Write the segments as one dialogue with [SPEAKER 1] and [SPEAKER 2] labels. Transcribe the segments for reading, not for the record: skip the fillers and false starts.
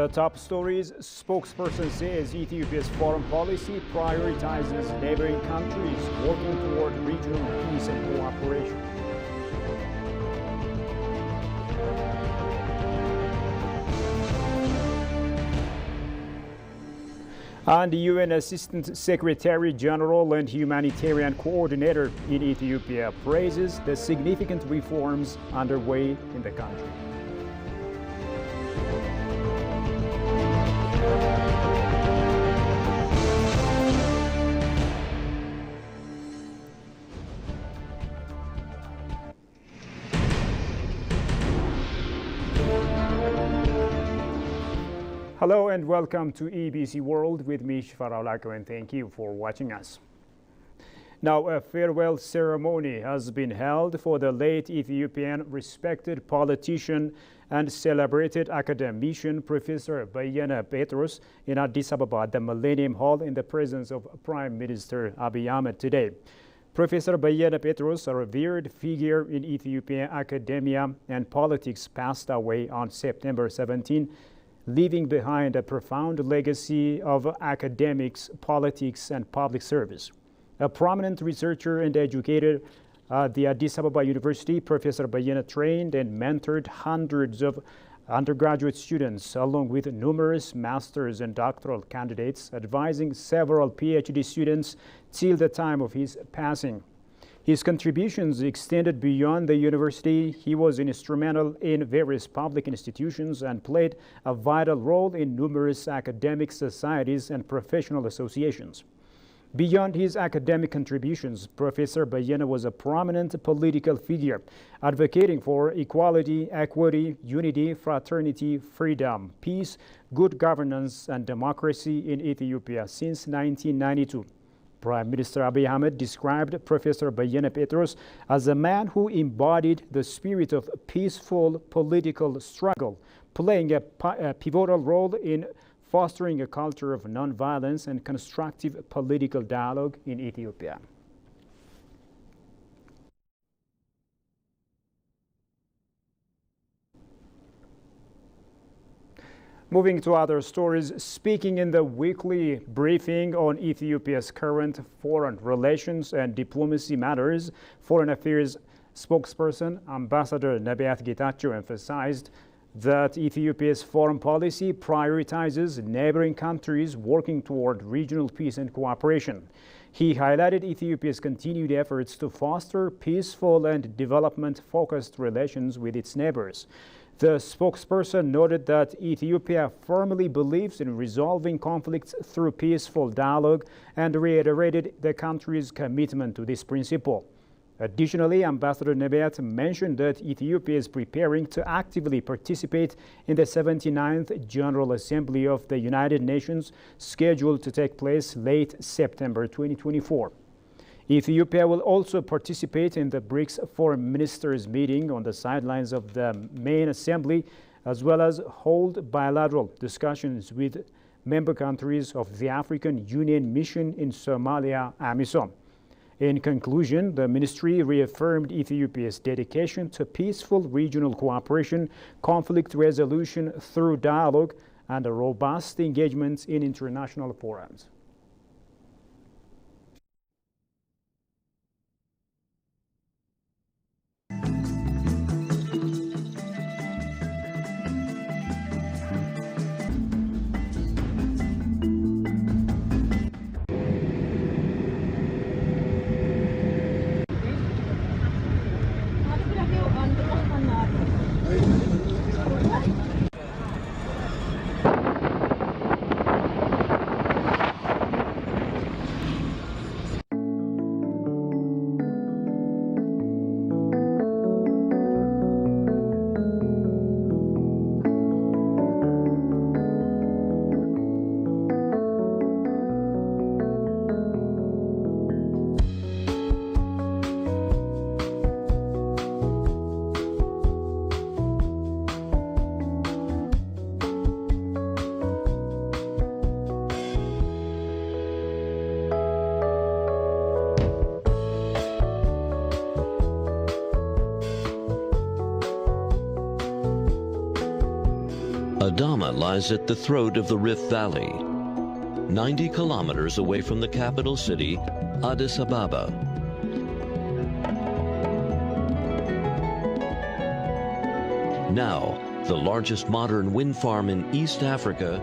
[SPEAKER 1] The top stories: spokesperson says Ethiopia's foreign policy prioritizes neighboring countries working toward regional peace and cooperation. And the UN Assistant Secretary General and Humanitarian Coordinator in Ethiopia praises the significant reforms underway in the country. Hello and welcome to EBC World with me, Shfaraulako, and thank you for watching us. Now, a farewell ceremony has been held for the late Ethiopian respected politician and celebrated academician Professor Bayyene Petros in Addis Ababa at the Millennium Hall in the presence of Prime Minister Abiy Ahmed today. Professor Bayyene Petros, a revered figure in Ethiopian academia and politics, passed away on September 17, leaving behind a profound legacy of academics, politics, and public service. A prominent researcher and educator at the Addis Ababa University, Professor Bayyene trained and mentored hundreds of undergraduate students, along with numerous master's and doctoral candidates, advising several PhD students till the time of his passing. His contributions extended beyond the university. He was instrumental in various public institutions and played a vital role in numerous academic societies and professional associations. Beyond his academic contributions, Professor Bayyene was a prominent political figure, advocating for equality, equity, unity, fraternity, freedom, peace, good governance, and democracy in Ethiopia since 1992. Prime Minister Abiy Ahmed described Professor Bayyene Petros as a man who embodied the spirit of peaceful political struggle, playing a pivotal role in fostering a culture of nonviolence and constructive political dialogue in Ethiopia. Moving to other stories, speaking in the weekly briefing on Ethiopia's current foreign relations and diplomacy matters, Foreign Affairs spokesperson Ambassador Nebiat Getachew emphasized that Ethiopia's foreign policy prioritizes neighboring countries working toward regional peace and cooperation. He highlighted Ethiopia's continued efforts to foster peaceful and development-focused relations with its neighbors. The spokesperson noted that Ethiopia firmly believes in resolving conflicts through peaceful dialogue and reiterated the country's commitment to this principle. Additionally, Ambassador Nebiat mentioned that Ethiopia is preparing to actively participate in the 79th General Assembly of the United Nations, scheduled to take place late September 2024. Ethiopia will also participate in the BRICS Foreign Ministers meeting on the sidelines of the main assembly, as well as hold bilateral discussions with member countries of the African Union Mission in Somalia, AMISOM. In conclusion, the ministry reaffirmed Ethiopia's dedication to peaceful regional cooperation, conflict resolution through dialogue, and a robust engagement in international forums.
[SPEAKER 2] Adwa lies at the throat of the Rift Valley, 90 kilometers away from the capital city, Addis Ababa. Now, the largest modern wind farm in East Africa,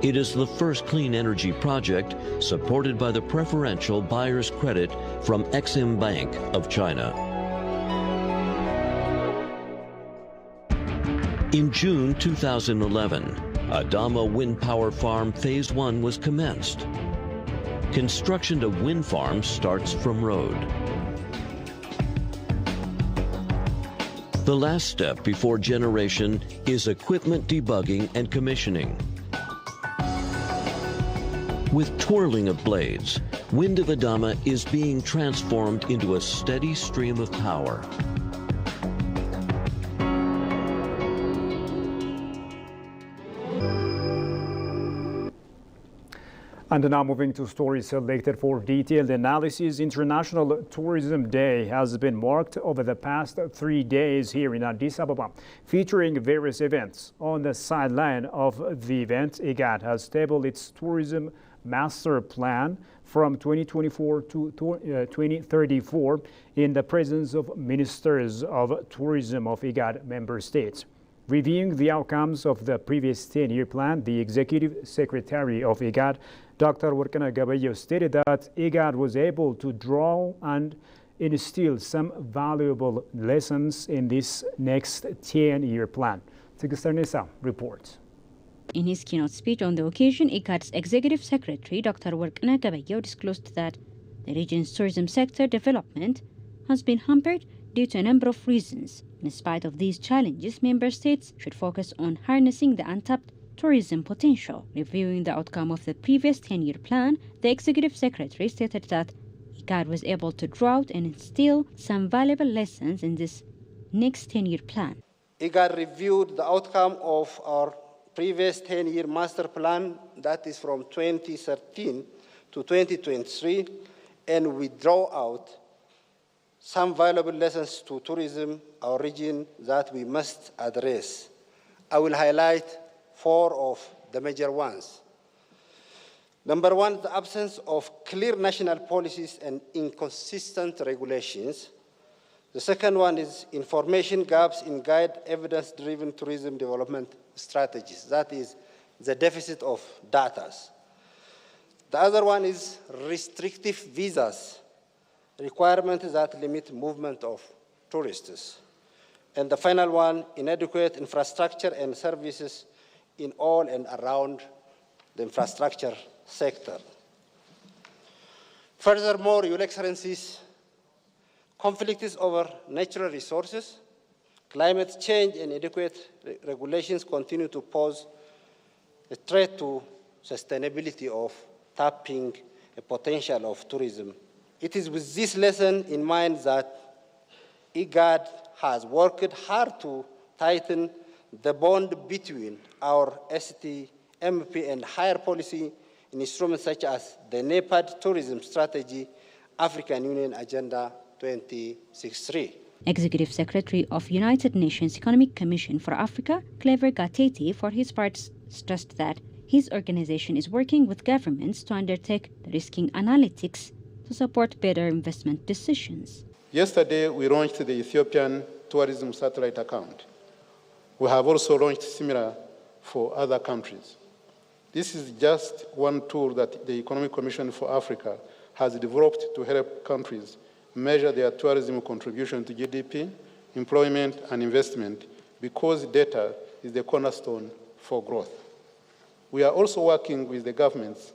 [SPEAKER 2] it is the first clean energy project supported by the preferential buyer's credit from Exim Bank of China. In June 2011, Adwa Wind Power Farm Phase 1 was commenced. Construction of wind farms starts from road. The last step before generation is equipment debugging and commissioning. With twirling of blades, wind of Adwa is being transformed into a steady stream of power.
[SPEAKER 1] And now moving to stories selected for detailed analysis. International Tourism Day has been marked over the past 3 days here in Addis Ababa, featuring various events. On the sideline of the event, IGAD has tabled its tourism master plan from 2024 to 2034 in the presence of ministers of tourism of IGAD member states. Reviewing the outcomes of the previous 10-year plan, the executive secretary of IGAD, Dr. Workana Gabayo, stated that IGAD was able to draw and instill some valuable lessons in this next 10-year plan. Tigster Nisa reports.
[SPEAKER 3] In his keynote speech on the occasion, IGAD's executive secretary, Dr. Workana Gabayo, disclosed that the region's tourism sector development has been hampered due to a number of reasons. In spite of these challenges, member states should focus on harnessing the untapped tourism potential. Reviewing the outcome of the previous 10-year plan, the executive secretary stated that IGAD was able to draw out and instill some valuable lessons in this next 10-year plan.
[SPEAKER 4] IGAD reviewed the outcome of our previous 10-year master plan, that is from 2013 to 2023, and we draw out some valuable lessons to tourism, our region, that we must address. I will highlight 4 of the major ones. Number 1, the absence of clear national policies and inconsistent regulations. The second one is information gaps in guide evidence-driven tourism development strategies. That is the deficit of data. The other one is restrictive visas, requirements that limit movement of tourists. And the final one, inadequate infrastructure and services in all and around the infrastructure sector. Furthermore, Your Excellencies, conflicts over natural resources, climate change, and inadequate regulations continue to pose a threat to sustainability of tapping a potential of tourism. It is with this lesson in mind that IGAD has worked hard to tighten the bond between our STMP and higher policy instruments such as the NEPAD Tourism Strategy, African Union Agenda 2063.
[SPEAKER 3] Executive Secretary of United Nations Economic Commission for Africa, Clever Gatete, for his part stressed that his organization is working with governments to undertake the risking analytics to support better investment decisions.
[SPEAKER 5] Yesterday, we launched the Ethiopian Tourism Satellite Account. We have also launched similar for other countries. This is just one tool that the Economic Commission for Africa has developed to help countries measure their tourism contribution to GDP, employment, and investment, because data is the cornerstone for growth. We are also working with the governments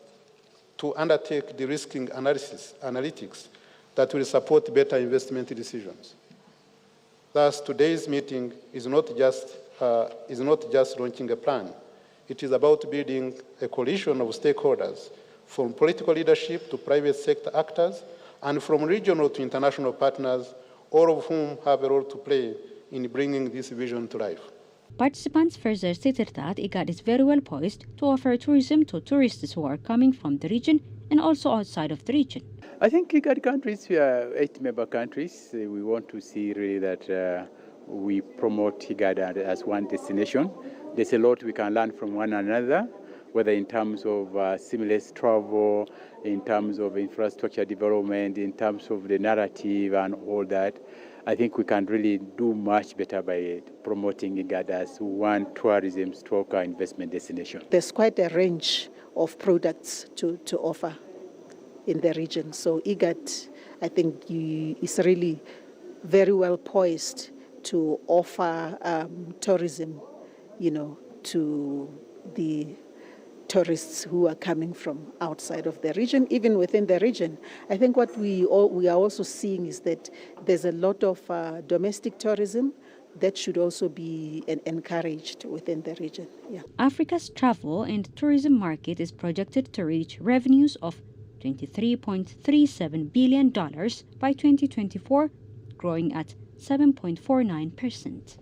[SPEAKER 5] to undertake the risking analytics that will support better investment decisions. Thus, today's meeting is not just launching a plan. It is about building a coalition of stakeholders, from political leadership to private sector actors, and from regional to international partners, all of whom have a role to play in bringing this vision to life.
[SPEAKER 3] Participants further stated that IGAD is very well poised to offer tourism to tourists who are coming from the region and also outside of the region.
[SPEAKER 6] I think IGAD countries, we are 8 member countries. We want to see really that we promote IGAD as one destination there's a lot we can learn from one another, whether in terms of seamless travel, in terms of infrastructure development, in terms of the narrative and all that. I think we can really do much better by promoting IGAD as one tourism stroke investment destination.
[SPEAKER 7] There's quite a range of products to offer in the region. So IGAD, I think, is really very well poised to offer tourism, to the tourists who are coming from outside of the region, even within the region. I think what we are also seeing is that there's a lot of domestic tourism that should also be encouraged within the region. Yeah.
[SPEAKER 3] Africa's travel and tourism market is projected to reach revenues of $23.37 billion by 2024, growing at 7.49%.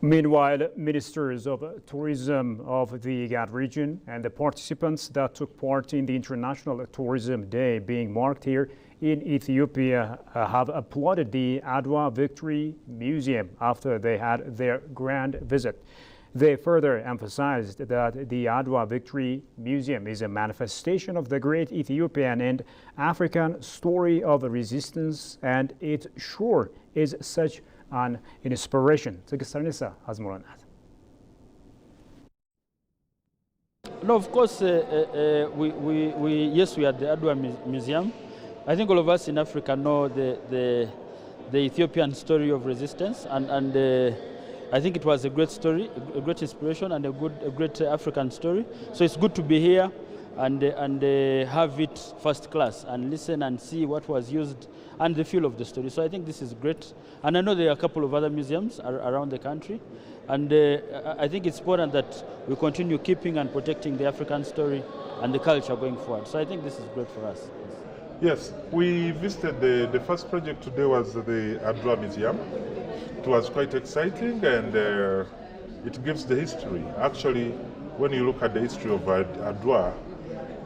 [SPEAKER 1] Meanwhile, ministers of tourism of the IGAD region and the participants that took part in the International Tourism Day being marked here in Ethiopia have applauded the Adwa Victory Museum after they had their grand visit. They further emphasized that the Adwa Victory Museum is a manifestation of the great Ethiopian and African story of resistance, and it sure is such an inspiration.
[SPEAKER 8] No, of course, we are at the Adwa Museum. I think all of us in Africa know the Ethiopian story of resistance, and I think it was a great story, a great inspiration, and a great African story. So it's good to be here and have it first class and listen and see what was used and the feel of the story. So I think this is great. And I know there are a couple of other museums around the country. And I think it's important that we continue keeping and protecting the African story and the culture going forward. So I think this is great for us.
[SPEAKER 9] Yes, we visited the first project today was the Adwa Museum. It was quite exciting, and it gives the history. Actually, when you look at the history of Adwa,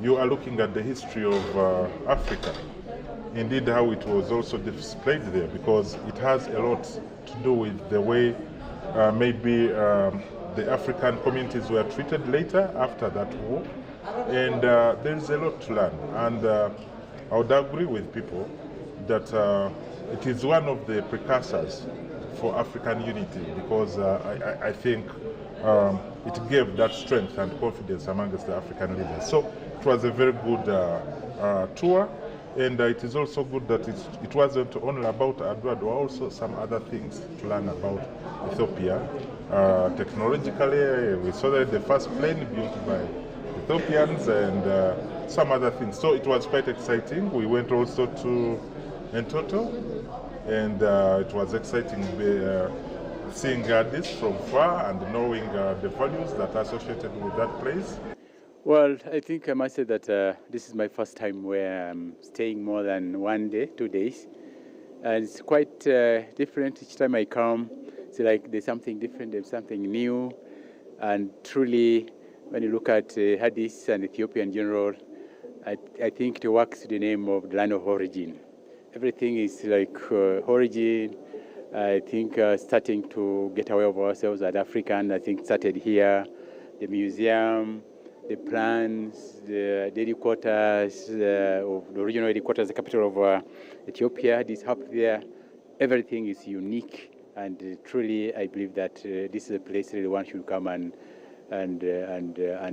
[SPEAKER 9] you are looking at the history of Africa. Indeed, how it was also displayed there, because it has a lot to do with the way maybe the African communities were treated later after that war. And there is a lot to learn. And I would agree with people that it is one of the precursors for African unity, because I think it gave that strength and confidence amongst the African leaders. So it was a very good tour, and it is also good that it wasn't only about Adwa, there were also some other things to learn about Ethiopia. Technologically, we saw that the first plane built by Ethiopians and some other things. So it was quite exciting. We went also to Entoto, and it was exciting seeing this from far and knowing the values that are associated with that place.
[SPEAKER 6] Well, I think I must say that this is my first time where I'm staying more than 1 day, 2 days. And it's quite different each time I come. It's like there's something different, there's something new. And truly, when you look at Addis and Ethiopia in general, I think it works the name of the land of origin. Everything is like origin. I think starting to get aware of ourselves as African, I think started here. The museum, the plans, the headquarters of the regional headquarters, the capital of Ethiopia, this hub there, everything is unique. And truly, I believe that this is a place really one should come and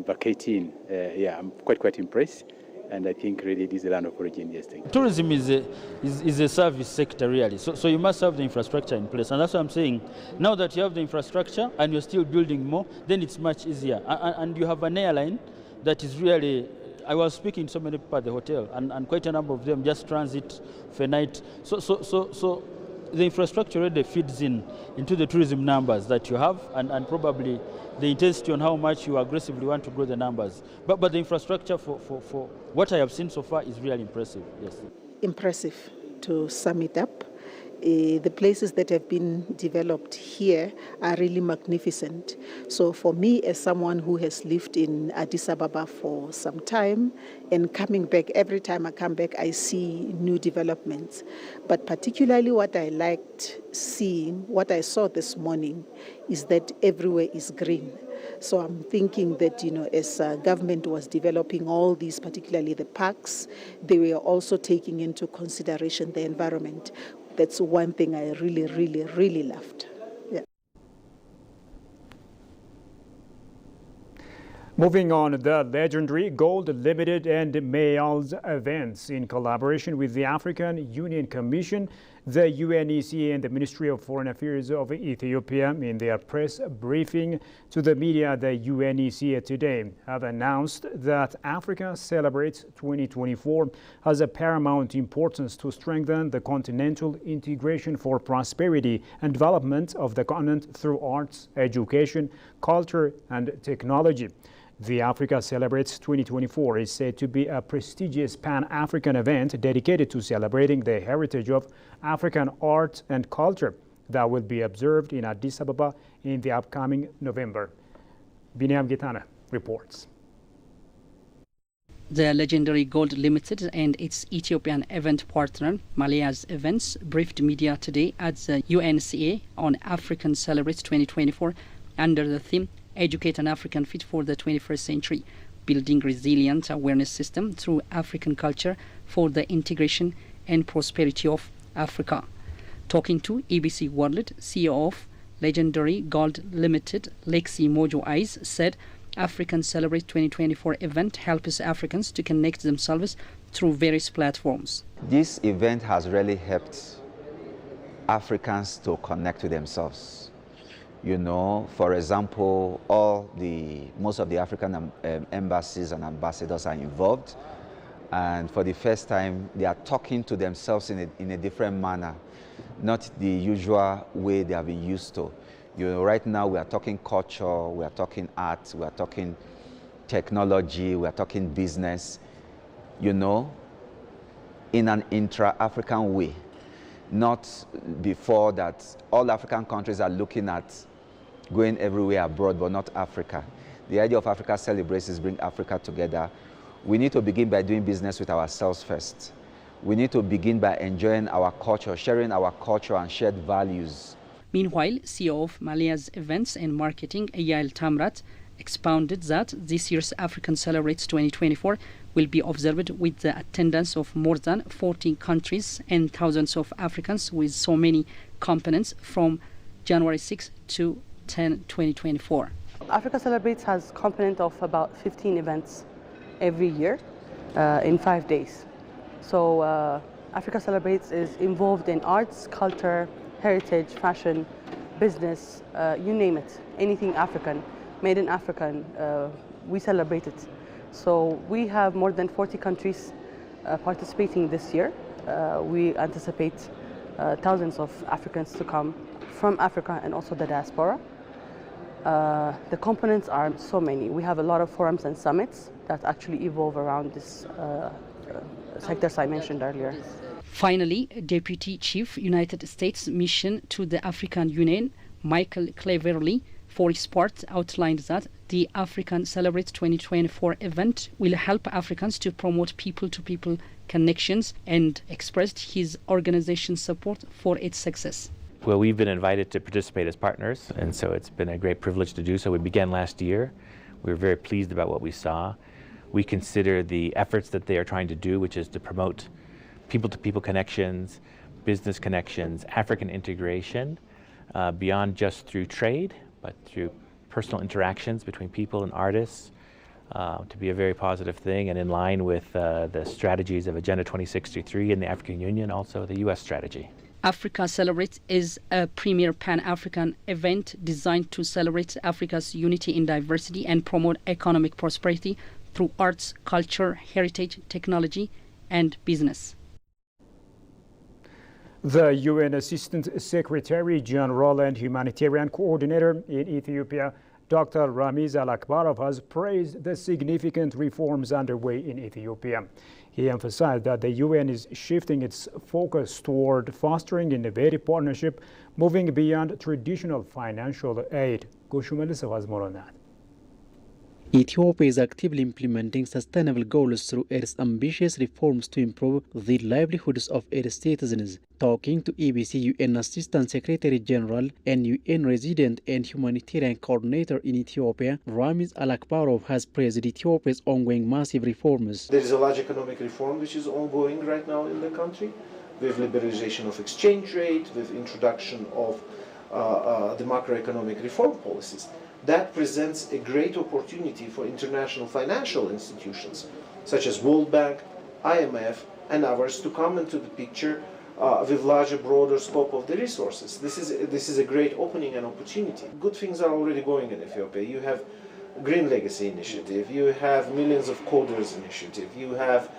[SPEAKER 6] vacate in. Yeah, I'm quite impressed. And I think really this is the land of origin. Yes, thank you.
[SPEAKER 8] Tourism is a service sector, really. So you must have the infrastructure in place. And that's what I'm saying. Now that you have the infrastructure and you're still building more, then it's much easier. And you have an airline that is really, I was speaking to so many people at the hotel, and quite a number of them just transit for night. So the infrastructure already feeds into the tourism numbers that you have, and probably the intensity on how much you aggressively want to grow the numbers. But the infrastructure for what I have seen so far is really impressive, yes.
[SPEAKER 7] Impressive, to sum it up. the places that have been developed here are really magnificent. So for me, as someone who has lived in Addis Ababa for some time, and coming back, every time I come back, I see new developments. But particularly what I liked seeing, what I saw this morning, is that everywhere is green. So I'm thinking that, as government was developing all these, particularly the parks, they were also taking into consideration the environment. That's one thing I really, really, really loved. Yeah.
[SPEAKER 1] Moving on, the legendary Gold Limited and Mayals events in collaboration with the African Union Commission, the UNECA and the Ministry of Foreign Affairs of Ethiopia in their press briefing to the media, the UNECA today have announced that Africa Celebrates 2024 has a paramount importance to strengthen the continental integration for prosperity and development of the continent through arts, education, culture, and technology. The Africa Celebrates 2024 is said to be a prestigious Pan-African event dedicated to celebrating the heritage of African art and culture that will be observed in Addis Ababa in the upcoming November. Biniam Gitana reports.
[SPEAKER 10] The legendary Gold Limited and its Ethiopian event partner, Malias Events, briefed media today at the UNCA on African Celebrates 2024 under the theme Educate an African Fit for the 21st Century, Building Resilient Awareness System through African Culture for the Integration and Prosperity of Africa. Talking to EBC World, CEO of legendary Gold Limited, Lexi Mojo Eyes, said African Celebrate 2024 event helps Africans to connect themselves through various platforms.
[SPEAKER 11] This event has really helped Africans to connect with themselves. For example, most of the African embassies and ambassadors are involved, and for the first time, they are talking to themselves in a different manner, not the usual way they have been used to. Right now we are talking culture, we are talking art, we are talking technology, we are talking business, in an intra-African way. Not before that all African countries are looking at going everywhere abroad, but not Africa. The idea of Africa Celebrates is bring Africa together. We need to begin by doing business with ourselves first. We need to begin by enjoying our culture, sharing our culture and shared values.
[SPEAKER 10] Meanwhile, CEO of Malia's Events and Marketing, Yael Tamrat, expounded that this year's African Celebrates 2024 will be observed with the attendance of more than 40 countries and thousands of Africans with so many components from January 6 to 10, 2024.
[SPEAKER 12] Africa Celebrates has a component of about 15 events every year in 5 days. So Africa Celebrates is involved in arts, culture, heritage, fashion, business, you name it, anything African, made in African, we celebrate it. So we have more than 40 countries participating this year. We anticipate thousands of Africans to come from Africa and also the diaspora. The components are so many. We have a lot of forums and summits that actually evolve around this sectors I mentioned earlier.
[SPEAKER 10] Finally, Deputy Chief United States Mission to the African Union, Michael Cleverly, for his part, outlined that the African Celebrate 2024 event will help Africans to promote people-to-people connections and expressed his organization's support for its success.
[SPEAKER 13] Well, we've been invited to participate as partners, and so it's been a great privilege to do so. We began last year. We were very pleased about what we saw. We consider the efforts that they are trying to do, which is to promote people-to-people connections, business connections, African integration, beyond just through trade, but through personal interactions between people and artists, to be a very positive thing and in line with the strategies of Agenda 2063 in the African Union, also the U.S. strategy.
[SPEAKER 10] Africa Celebrates is a premier Pan-African event designed to celebrate Africa's unity in diversity and promote economic prosperity through arts, culture, heritage, technology, and business.
[SPEAKER 1] The UN Assistant Secretary General and Humanitarian Coordinator in Ethiopia, Dr. Ramiz Al-Akbarov has praised the significant reforms underway in Ethiopia. He emphasized that the UN is shifting its focus toward fostering innovative partnership, moving beyond traditional financial aid. Goshumelis has more on that.
[SPEAKER 14] Ethiopia is actively implementing sustainable goals through its ambitious reforms to improve the livelihoods of its citizens. Talking to EBC, UN Assistant Secretary General and UN Resident and Humanitarian Coordinator in Ethiopia, Ramiz Al-Akbarov has praised Ethiopia's ongoing massive reforms.
[SPEAKER 15] There is a large economic reform which is ongoing right now in the country, with liberalization of exchange rate, with introduction of the macroeconomic reform policies. That presents a great opportunity for international financial institutions, such as World Bank, IMF, and others, to come into the picture with larger, broader scope of the resources. This is a great opening and opportunity. Good things are already going in Ethiopia. You have Green Legacy Initiative, you have Millions of Coders Initiative, you have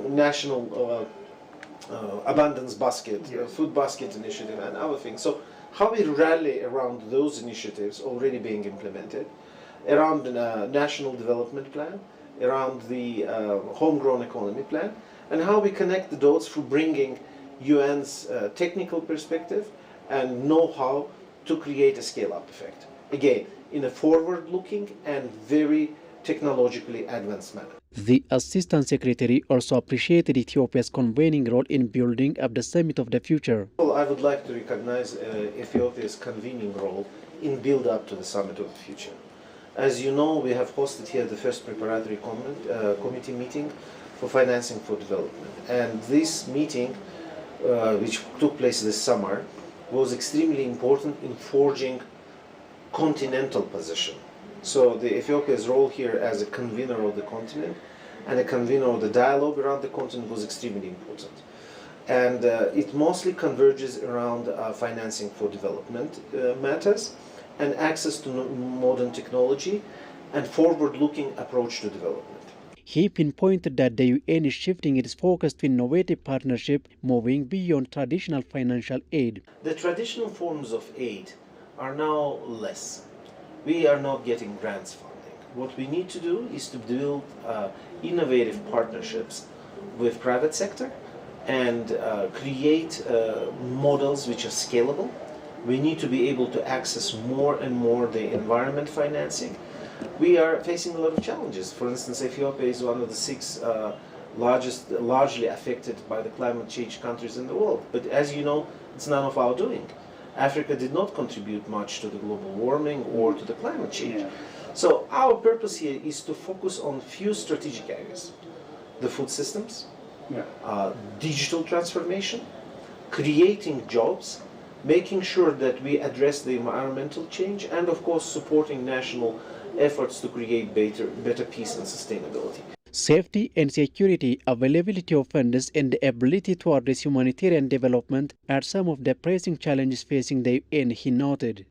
[SPEAKER 15] National Abundance Basket, Food Basket Initiative, and other things. So how we rally around those initiatives already being implemented, around the National Development Plan, around the Homegrown Economy Plan, and how we connect the dots through bringing UN's technical perspective and know-how to create a scale-up effect. Again, in a forward-looking and very technologically advanced manner.
[SPEAKER 14] The Assistant Secretary also appreciated Ethiopia's convening role in building up the Summit of the Future.
[SPEAKER 15] Well, I would like to recognize Ethiopia's convening role in build-up to the Summit of the Future. As you know, we have hosted here the first preparatory committee meeting for financing for development. And this meeting, which took place this summer, was extremely important in forging continental position. So the Ethiopia's role here as a convener of the continent and a convener of the dialogue around the continent was extremely important. And it mostly converges around financing for development matters and access to modern technology and forward-looking approach to development.
[SPEAKER 14] He pinpointed that the UN is shifting its focus to innovative partnership, moving beyond traditional financial aid.
[SPEAKER 15] The traditional forms of aid are now less. We are not getting grants funding. What we need to do is to build innovative partnerships with private sector and create models which are scalable. We need to be able to access more and more the environment financing. We are facing a lot of challenges. For instance, Ethiopia is one of the 6 largely affected by the climate change countries in the world. But as you know, it's none of our doing. Africa did not contribute much to the global warming or to the climate change. Yeah. So our purpose here is to focus on few strategic areas. The food systems, digital transformation, creating jobs, making sure that we address the environmental change, and of course supporting national efforts to create better peace and sustainability.
[SPEAKER 14] Safety and security, availability of funds, and the ability to address humanitarian development are some of the pressing challenges facing the UN, he noted.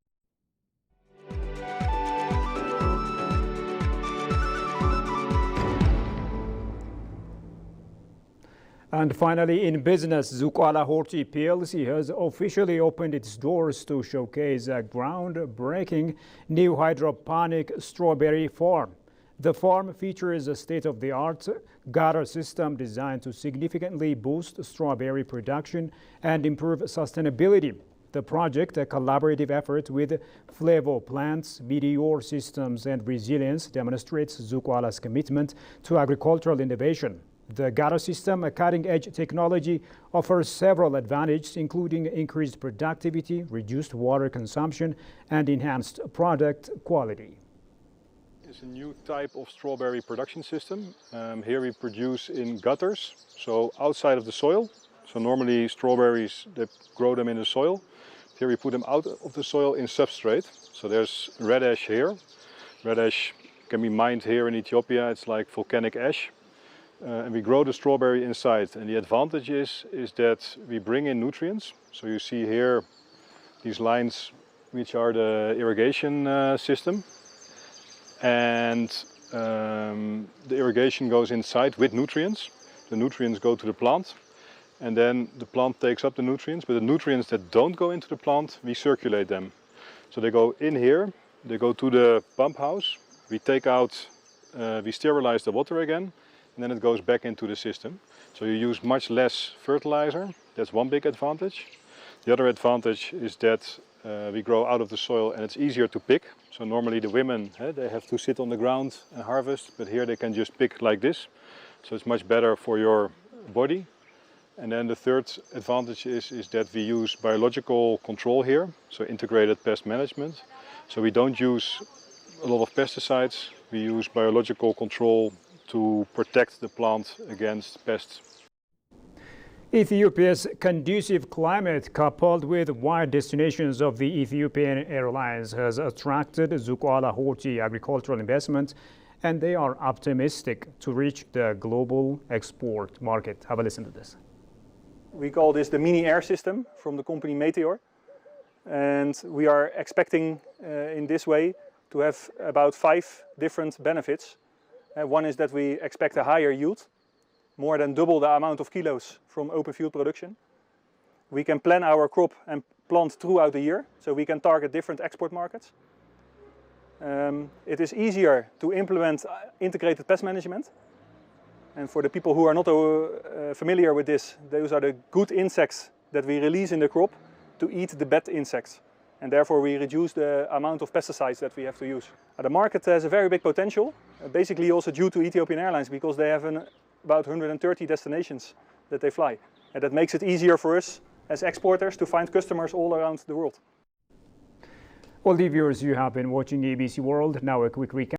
[SPEAKER 1] And finally, in business, Zukwala Horti PLC has officially opened its doors to showcase a groundbreaking new hydroponic strawberry farm. The farm features a state-of-the-art gutter system designed to significantly boost strawberry production and improve sustainability. The project, a collaborative effort with Flevo Plants, Meteor Systems, and Resilience, demonstrates Zukwala's commitment to agricultural innovation. The gutter system, a cutting-edge technology, offers several advantages, including increased productivity, reduced water consumption, and enhanced product quality.
[SPEAKER 16] It's a new type of strawberry production system. Here we produce in gutters, so outside of the soil. So normally strawberries, they grow them in the soil. Here we put them out of the soil in substrate. So there's red ash here. Red ash can be mined here in Ethiopia. It's like volcanic ash. And we grow the strawberry inside. And the advantage is that we bring in nutrients. So you see here these lines, which are the irrigation system. And the irrigation goes inside with nutrients. The nutrients go to the plant, and then the plant takes up the nutrients. But the nutrients that don't go into the plant, we circulate them. So they go in here, They go to the pump house. We take out, we sterilize the water again, and then it goes back into the system. So you use much less fertilizer. That's one big advantage. The other advantage is that we grow out of the soil and it's easier to pick. So normally the women, they have to sit on the ground and harvest, but here they can just pick like this. So it's much better for your body. And then the third advantage is that we use biological control here, so integrated pest management. So we don't use a lot of pesticides, we use biological control to protect the plant against pests.
[SPEAKER 1] Ethiopia's conducive climate, coupled with wide destinations of the Ethiopian Airlines, has attracted Zukwala Horti agricultural investment, and they are optimistic to reach the global export market. Have a listen to this.
[SPEAKER 17] We call this the mini air system from the company Meteor, and we are expecting in this way to have about 5 different benefits. One is that we expect a higher yield, more than double the amount of kilos from open field production. We can plan our crop and plant throughout the year, so we can target different export markets. It is easier to implement integrated pest management. And for the people who are not familiar with this, those are the good insects that we release in the crop to eat the bad insects. And therefore we reduce the amount of pesticides that we have to use. The market has a very big potential, basically also due to Ethiopian Airlines, because they have about 130 destinations that they fly. And that makes it easier for us as exporters to find customers all around the world.
[SPEAKER 1] Well, the viewers, you have been watching ABC World. Now a quick recap.